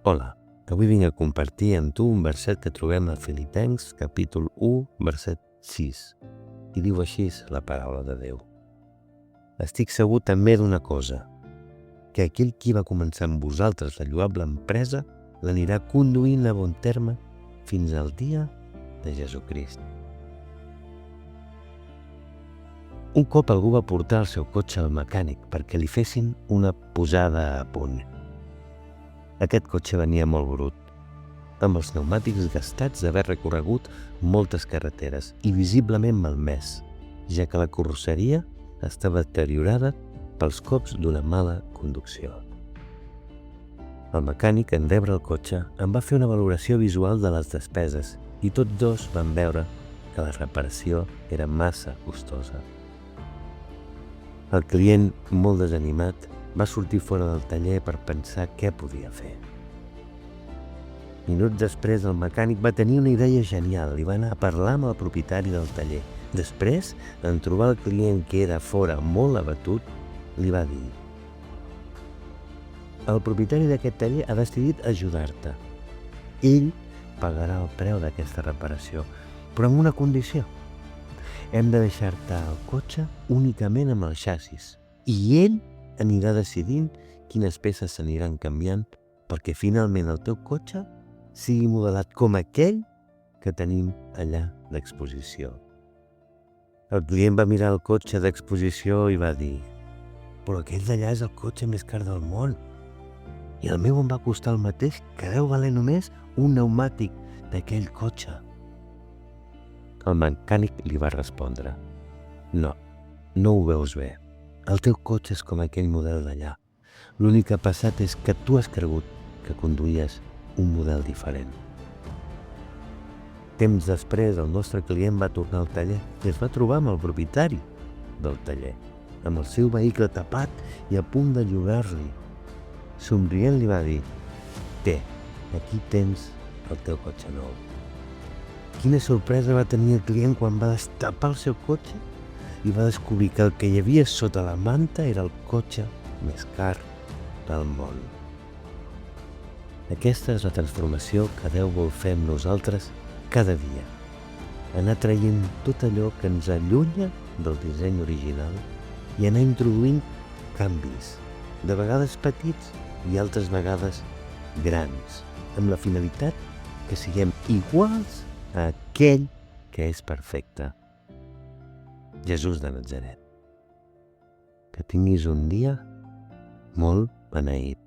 Hola, avui vinc a compartir amb tu un verset que trobem a Filipencs, capítol 1, verset 6. I diu així la paraula de Déu. Estic segur també d'una cosa, que aquell qui va començar amb vosaltres la lloable empresa l'anirà conduint a bon terme fins al dia de Jesucrist. Un cop algú va portar el seu cotxe al mecànic perquè li fessin una posada a punt. Aquest cotxe venia molt brut, amb els pneumàtics gastats d'haver recorregut moltes carreteres i visiblement malmès, ja que la carrosseria estava deteriorada pels cops d'una mala conducció. El mecànic, en rebre el cotxe, em va fer una valoració visual de les despeses i tots dos van veure que la reparació era massa costosa. El client, molt desanimat, va sortir fora del taller per pensar què podia fer. Minuts després, el mecànic va tenir una idea genial i va anar a parlar amb el propietari del taller. Després, en trobar el client que era fora molt abatut, li va dir: el propietari d'aquest taller ha decidit ajudar-te. Ell pagarà el preu d'aquesta reparació, però amb una condició. Hem de deixar-te el cotxe únicament amb el xassis i ell anirà decidint quines peces s'aniran canviant perquè finalment el teu cotxe sigui modelat com aquell que tenim allà d'exposició. El client va mirar el cotxe d'exposició i va dir: però aquell d'allà és el cotxe més car del món i el meu em va costar el mateix que deu valer només un pneumàtic d'aquell cotxe. El mecànic li va respondre: no ho veus bé. El teu cotxe és com aquell model d'allà. L'únic que ha passat és que tu has cregut que conduïes un model diferent. Temps després, el nostre client va tornar al taller i es va trobar amb el propietari del taller, amb el seu vehicle tapat i a punt de llogar-li. Somrient li va dir: té, aquí tens el teu cotxe nou. Quina sorpresa va tenir el client quan va destapar el seu cotxe i va descobrir que el que hi havia sota la manta era el cotxe més car del món. Aquesta és la transformació que Déu vol fer amb nosaltres cada dia. Anar traient tot allò que ens allunya del disseny original i anar introduint canvis, de vegades petits i altres vegades grans, amb la finalitat que siguem iguals a aquell que és perfecte, Jesús de Natzaret. Que tinguis un dia molt beneït.